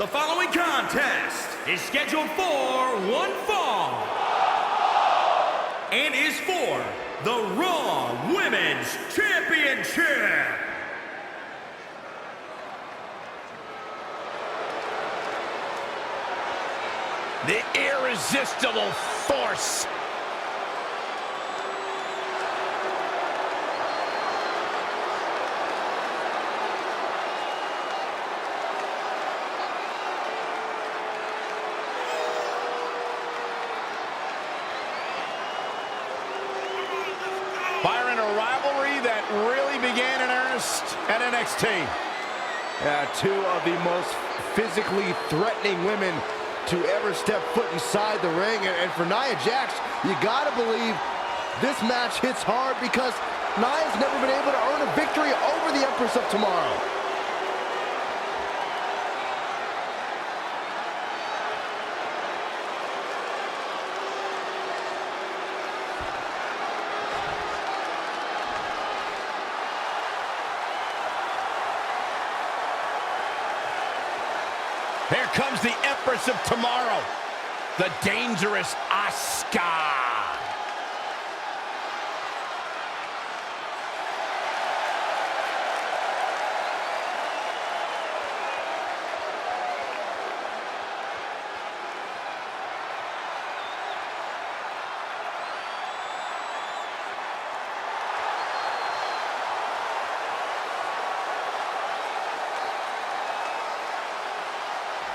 The following contest is scheduled for one fall and is for the Raw Women's Championship. The Irresistible Force. Byron, a rivalry that really began in earnest at NXT. Yeah, two of the most physically threatening women to ever step foot inside the ring. And for Nia Jax, you gotta believe this match hits hard because Nia's never been able to earn a victory over the Empress of Tomorrow. Here comes the Empress of Tomorrow, the dangerous Asuka.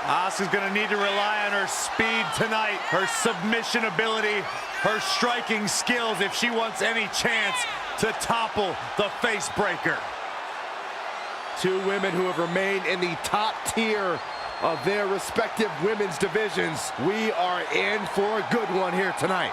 Asuka's going to need to rely on her speed tonight, her submission ability, her striking skills if she wants any chance to topple the face breaker. Two women who have remained in the top tier of their respective women's divisions. We are in for a good one here tonight.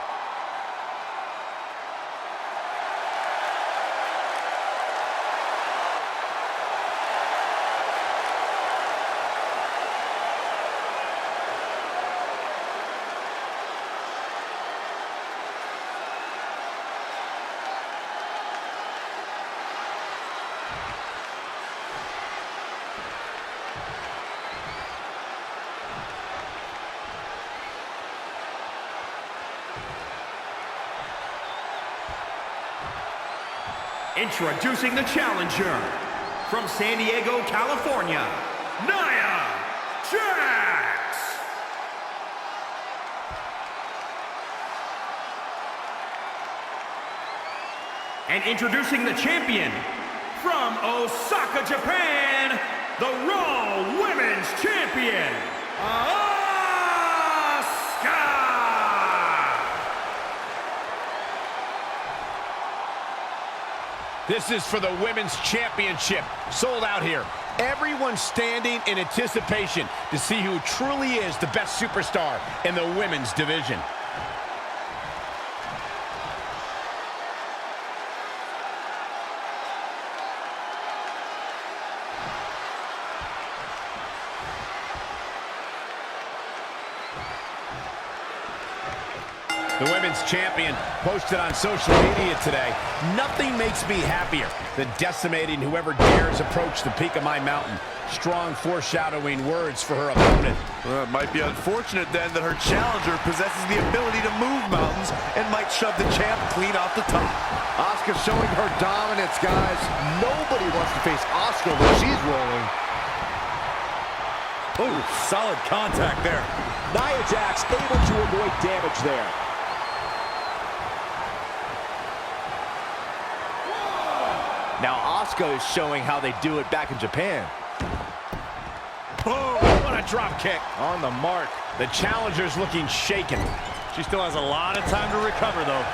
Introducing the challenger from San Diego, California, Nia Jax. And introducing the champion from Osaka, Japan, the Raw Women's Champion, Asuka. This is for the Women's Championship. Sold out here. Everyone standing in anticipation to see who truly is the best superstar in the women's division. The women's champion posted on social media today, "Nothing makes me happier than decimating whoever dares approach the peak of my mountain." Strong foreshadowing words for her opponent. Well, it might be unfortunate then that her challenger possesses the ability to move mountains and might shove the champ clean off the top. Asuka showing her dominance, guys. Nobody wants to face Asuka when she's rolling. Oh, solid contact there. Nia Jax able to avoid damage there. Now Asuka is showing how they do it back in Japan. Boom! What a drop kick. On the mark. The challenger's looking shaken. She still has a lot of time to recover, though.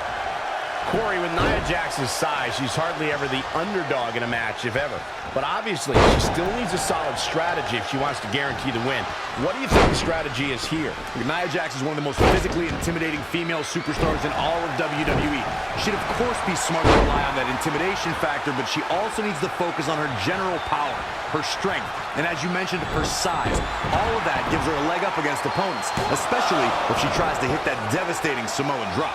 Corey, with Nia Jax's size, she's hardly ever the underdog in a match, if ever. But obviously, she still needs a solid strategy if she wants to guarantee the win. What do you think the strategy is here? Nia Jax is one of the most physically intimidating female superstars in all of WWE. She'd of course be smart to rely on that intimidation factor, but she also needs to focus on her general power, her strength, and as you mentioned, her size. All of that gives her a leg up against opponents, especially if she tries to hit that devastating Samoan drop.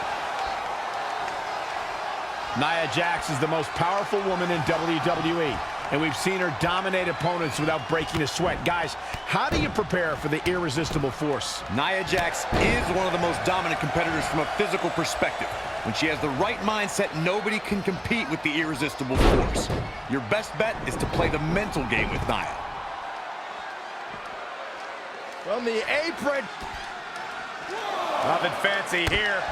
Nia Jax is the most powerful woman in WWE. And we've seen her dominate opponents without breaking a sweat. Guys, how do you prepare for the Irresistible Force? Nia Jax is one of the most dominant competitors from a physical perspective. When she has the right mindset, nobody can compete with the Irresistible Force. Your best bet is to play the mental game with Nia. From the apron. Nothing fancy here.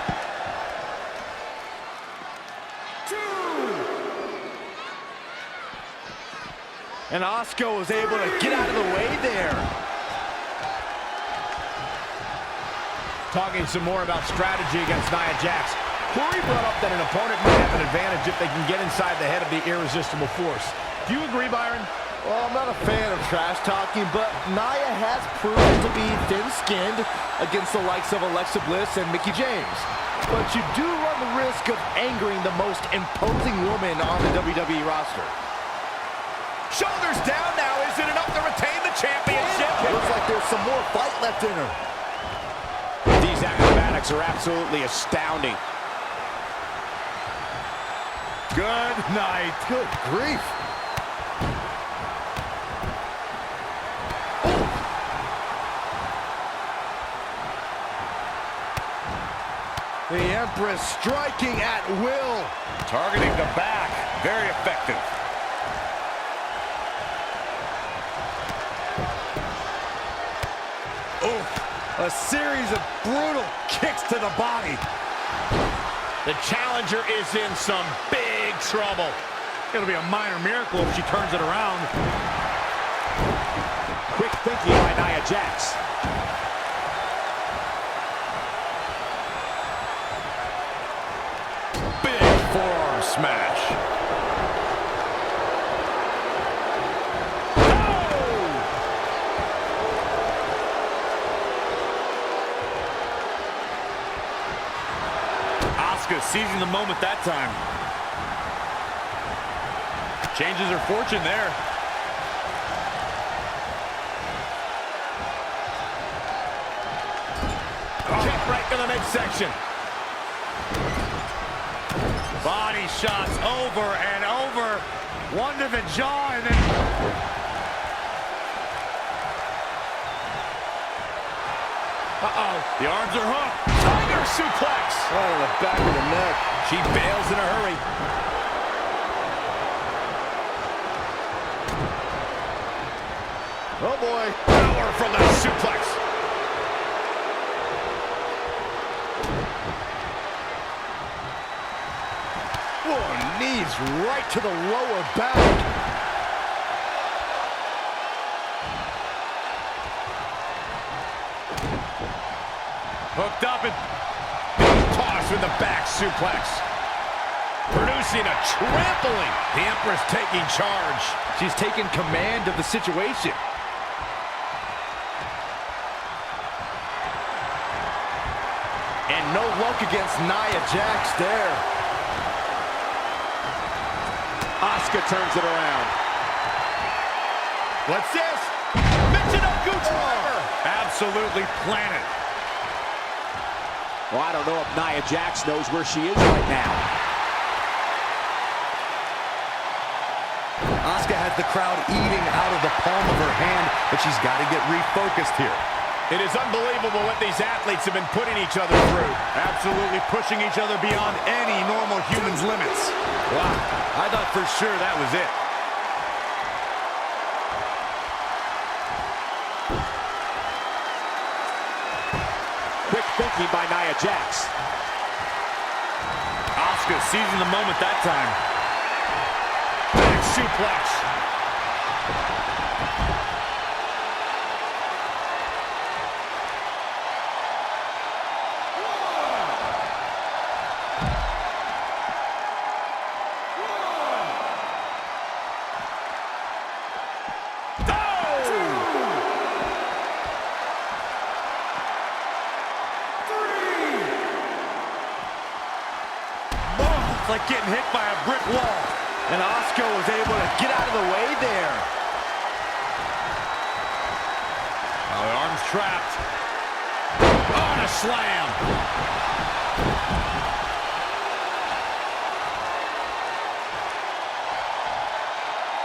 And Asuka was able to get out of the way there. Talking some more about strategy against Nia Jax. Corey brought up that an opponent might have an advantage if they can get inside the head of the Irresistible Force. Do you agree, Byron? Well, I'm not a fan of trash talking, but Nia has proven to be thin-skinned against the likes of Alexa Bliss and Mickie James. But you do run the risk of angering the most imposing woman on the WWE roster. Shoulders down now. Is it enough to retain the championship? Looks like there's some more fight left in her. These acrobatics are absolutely astounding. Good night. Good grief. The Empress striking at will. Targeting the back. Very effective. A series of brutal kicks to the body. The challenger is in some big trouble. It'll be a minor miracle if she turns it around. Quick thinking by Nia Jax. Big forearm smash. Seizing the moment that time. Changes her fortune there. Kick right to the midsection. Body shots over and over. One to the jaw and then... The arms are hooked. Tiger suplex. Right on the back of the neck. She bails in a hurry. Oh boy. Power from that suplex. Oh, knees right to the lower back. Hooked up and tossed with the back suplex. Producing a trampling. The Empress taking charge. She's taking command of the situation. And no luck against Nia Jax there. Asuka turns it around. What's this? Michinoku driver. Absolutely planted. Well, I don't know if Nia Jax knows where she is right now. Asuka has the crowd eating out of the palm of her hand, but she's got to get refocused here. It is unbelievable what these athletes have been putting each other through. Absolutely pushing each other beyond any normal human's limits. Wow, I thought for sure that was it. Quick thinking by Nia Jax. Asuka seizing the moment that time. Back suplex. It's like getting hit by a brick wall. And Asuka was able to get out of the way there. Oh, the arm's trapped. On a slam.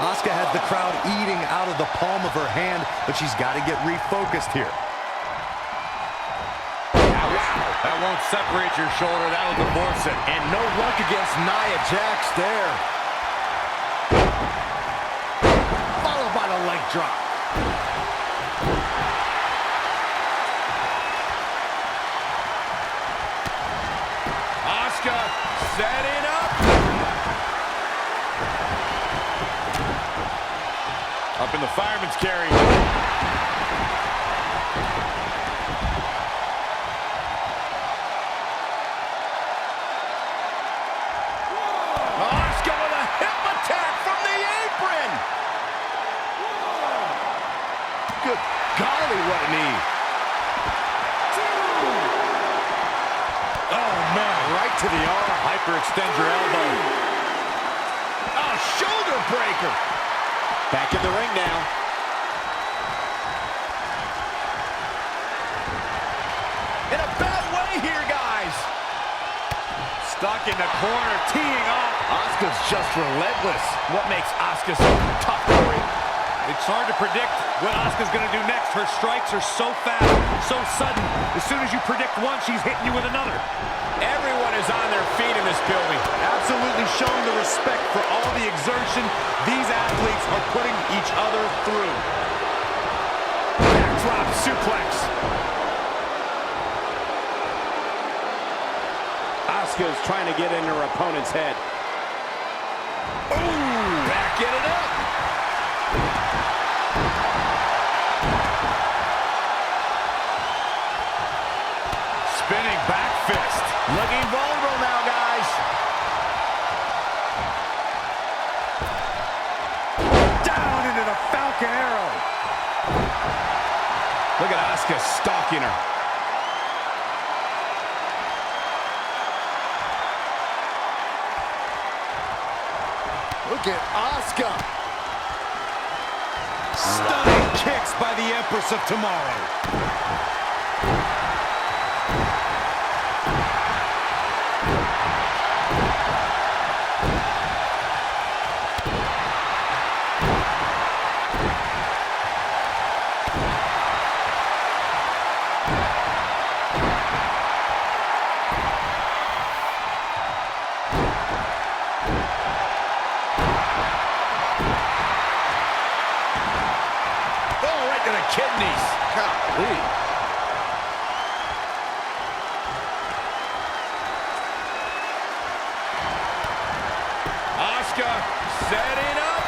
Asuka has the crowd eating out of the palm of her hand, but she's got to get refocused here. That won't separate your shoulder. That'll divorce it. And no luck against Nia Jax there. Followed by the leg drop. Asuka setting up. Up in the fireman's carry. Asuka with a hip attack from the apron. Good golly, what a knee. Oh, man, right to the arm. Hyperextend your elbow. Oh, shoulder breaker. Back in the ring now. In a bad way here, guys. Stuck in the corner, teeing off. Asuka's just relentless. What makes Asuka so tough, Corey? It's hard to predict what Asuka's going to do next. Her strikes are so fast, so sudden. As soon as you predict one, she's hitting you with another. Everyone is on their feet in this building. Absolutely showing the respect for all the exertion these athletes are putting each other through. Backdrop suplex. Asuka's trying to get in her opponent's head. Ooh, backing it up. Spinning back fist. Looking vulnerable now, guys. Down into the Falcon Arrow. Look at Asuka stalking her. Look at Asuka. Stunning kicks by the Empress of Tomorrow. Kidneys. Golly. Asuka setting up.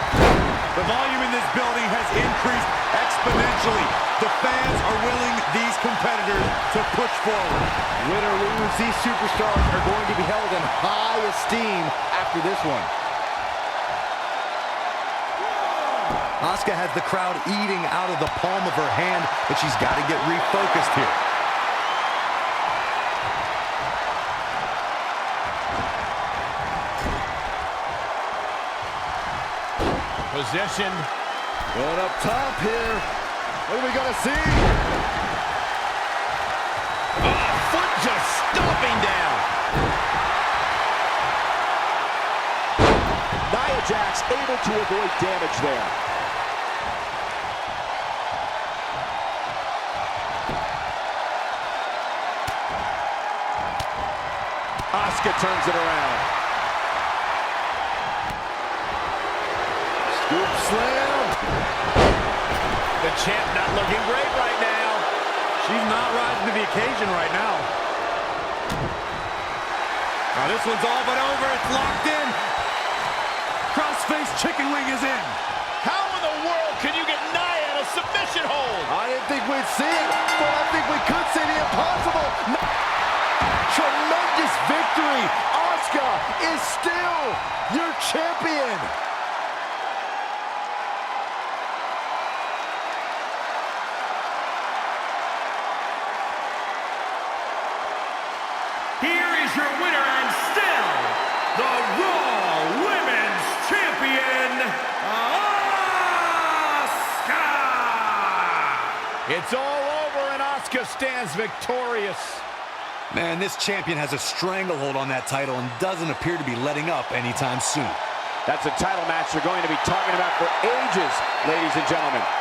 The volume in this building has increased exponentially. The fans are willing these competitors to push forward. Win or lose, these superstars are going to be held in high esteem after this one. Asuka has the crowd eating out of the palm of her hand, but she's got to get refocused here. Position. Going up top here. What are we going to see? Foot just stomping down. Nia Jax able to avoid damage there. Asuka turns it around. Scoop slam. The champ not looking great right now. She's not rising to the occasion right now. Now this one's all but over. It's locked in. Crossface chicken wing is in. How in the world can you get Nia in a submission hold? I didn't think we'd see it, but I think we could see the impossible. Tremendous victory. Asuka is still your champion. Here is your winner and still the Raw Women's Champion, Asuka! It's all over and Asuka stands victorious. Man, this champion has a stranglehold on that title and doesn't appear to be letting up anytime soon. That's a title match they're going to be talking about for ages, ladies and gentlemen.